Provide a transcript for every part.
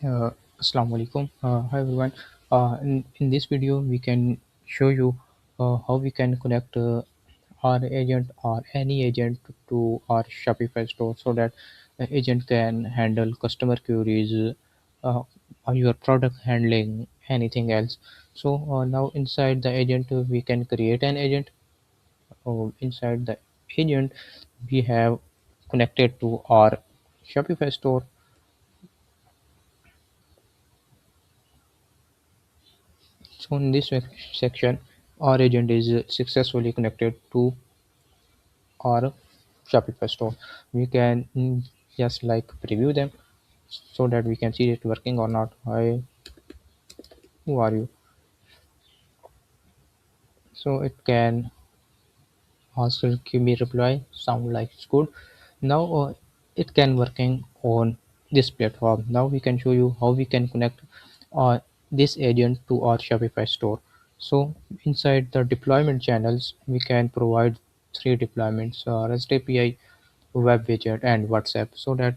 Assalamu alaikum. Hi everyone. In this video, we can show you how we can connect our agent or any agent to our Shopify store so that the agent can handle customer queries, or your product handling, anything else. So now inside the agent, we can create an agent. Inside the agent, we have connected to our Shopify store. So in this section, our agent is successfully connected to our Shopify store. We can just like preview them so that we can see it working or not. Hi, who are you? So it can also give me reply. Sound like it's good. Now it can working on this platform. Now we can show you how we can connect this agent to our Shopify store. So inside the deployment channels, we can provide three deployments: REST API, web widget, and WhatsApp, so that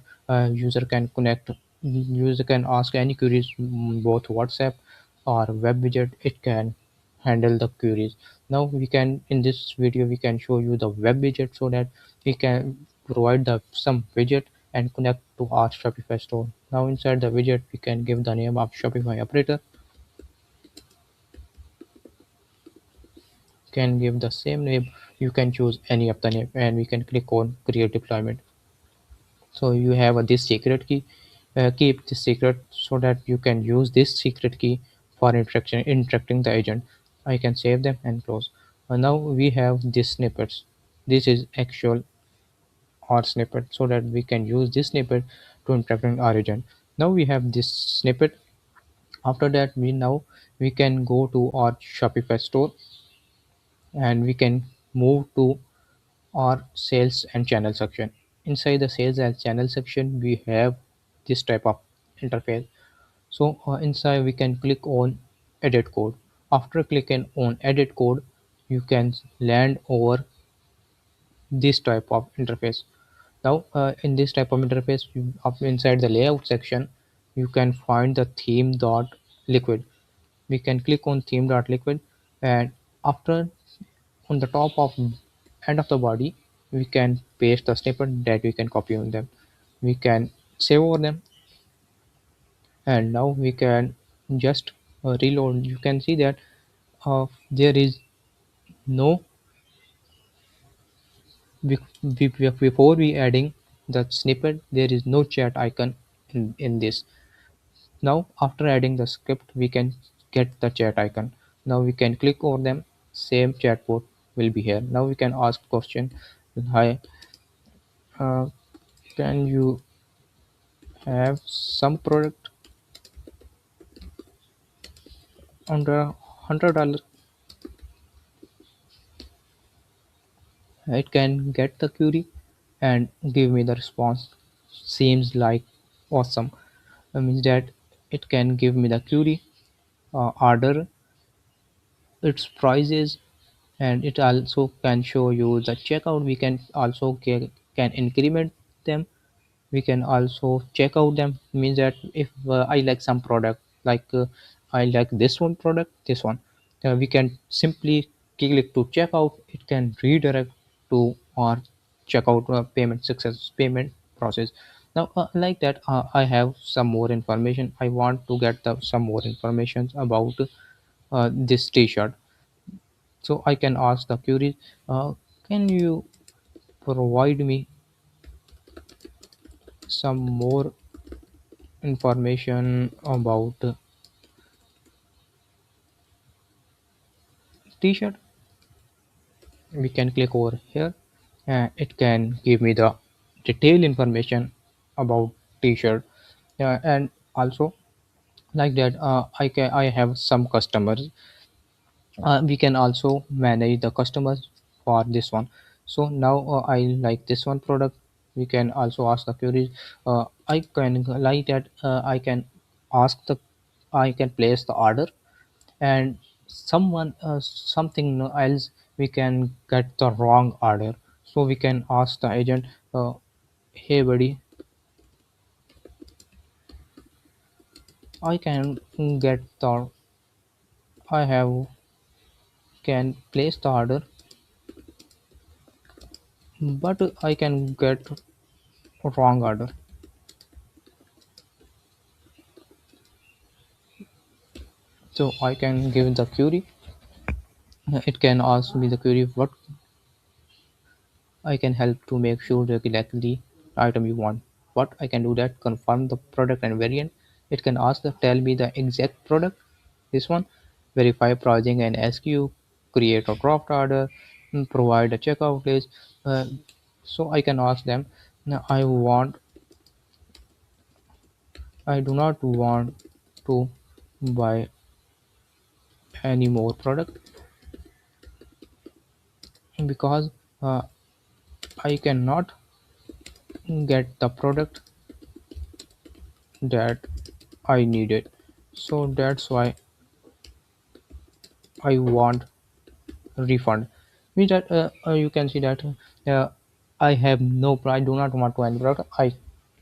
user can connect. User can ask any queries, both WhatsApp or web widget. It can handle the queries. Now we can, in this video, we can show you the web widget so that we can provide the some widget and connect to our Shopify store. Now inside the widget, we can give the name of Shopify operator, can give the same name. You can choose any of the name and we can click on create deployment. So you have this secret key. Keep this secret so that you can use this secret key for interacting the agent. I can save them and close. Now we have these snippets. This is actual or snippet, so that we can use this snippet to interact with our agent. Now we have this snippet. After that, we can go to our Shopify store and we can move to our sales and channel section. Inside the sales and channel section, we have this type of interface. So inside we can click on edit code. After clicking on edit code, you can land over this type of interface. Now in this type of interface, up inside the layout section, you can find the theme dot liquid. We can click on theme dot liquid, and after, on the top of end of the body, we can paste the snippet that we can copy on them. We can save over them, and now we can just reload. You can see that there is no before we adding the snippet, there is no chat icon in this. Now after adding the script, we can get the chat icon. Now we can click over them, same chatbot will be here. Now we can ask question. Hi, uh, can you have some product under $100? It can get the query and give me the response. Seems like awesome. Means that it can give me the query, order, its prices, and it also can show you the checkout. We can also can increment them. We can also check out them. Means that if I like some product, like I like this one product, this one, we can simply click to check out. It can redirect to our checkout payment success payment process. Now like that, I have some more information. I want to get some more information about this t-shirt. So I can ask the query, can you provide me some more information about t-shirt? We can click over here and it can give me the detailed information about t-shirt. And also like that, I have some customers. We can also manage the customers for this one. So now I like this one product. We can also ask the queries. I can like that, I can ask the I can place the order, and someone something else, we can get the wrong order. So we can ask the agent, hey buddy, I can get the I have can place the order, but I can get wrong order. So I can give the query. It can ask me the query what I can help to make sure the exactly item you want. What I can do that confirm the product and variant. It can ask the tell me the exact product. This one verify pricing and SKU, create a draft order, provide a checkout list. So I can ask them. Now I do not want to buy any more product because uh, I cannot get the product that I needed. So that's why I want refund. Means that you can see that I have I do not want to any product. I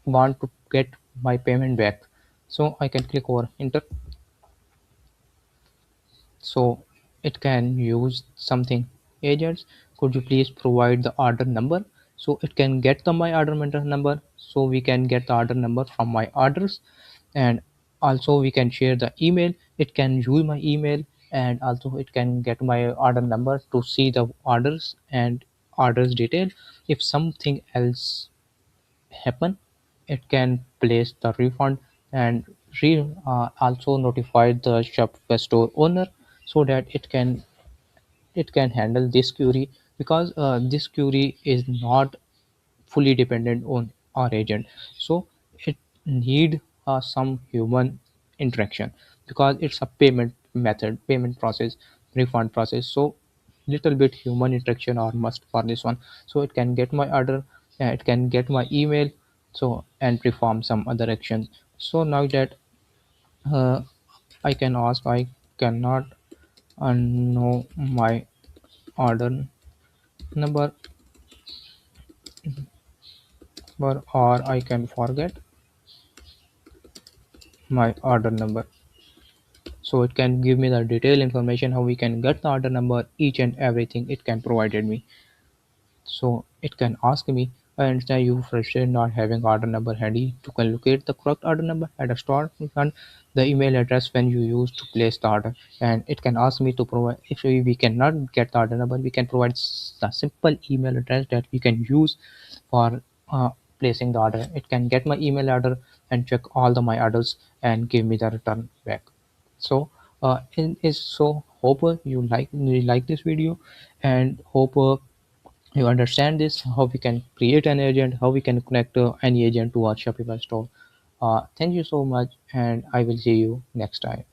want to get my payment back. So I can click over enter. So it can use something agents. Could you please provide the order number? So it can get the my order number. So we can get the order number from my orders, and also we can share the email. It can use my email, and also it can get my order number to see the orders and orders detail. If something else happen, it can place the refund and also notify the Shopify store owner so that it can handle this query, because this query is not fully dependent on our agent. So it need some human interaction, because it's a payment process, refund process. So little bit human interaction are must for this one. So it can get my order, it can get my email, so and perform some other actions. So now that uh, I can ask, I cannot know my order number, or I can forget my order number. So it can give me the detailed information how we can get the order number, each and everything it can provided me. So it can ask me, I understand you frustrated not having order number handy. To can locate the correct order number at a store and the email address when you use to place the order. And it can ask me to provide, if we cannot get the order number, we can provide a simple email address that we can use for placing the order. It can get my email order and check all the my orders and give me the return back. So hope you like this video, and hope you understand this, how we can create an agent, how we can connect any agent to our Shopify store. Thank you so much, and I will see you next time.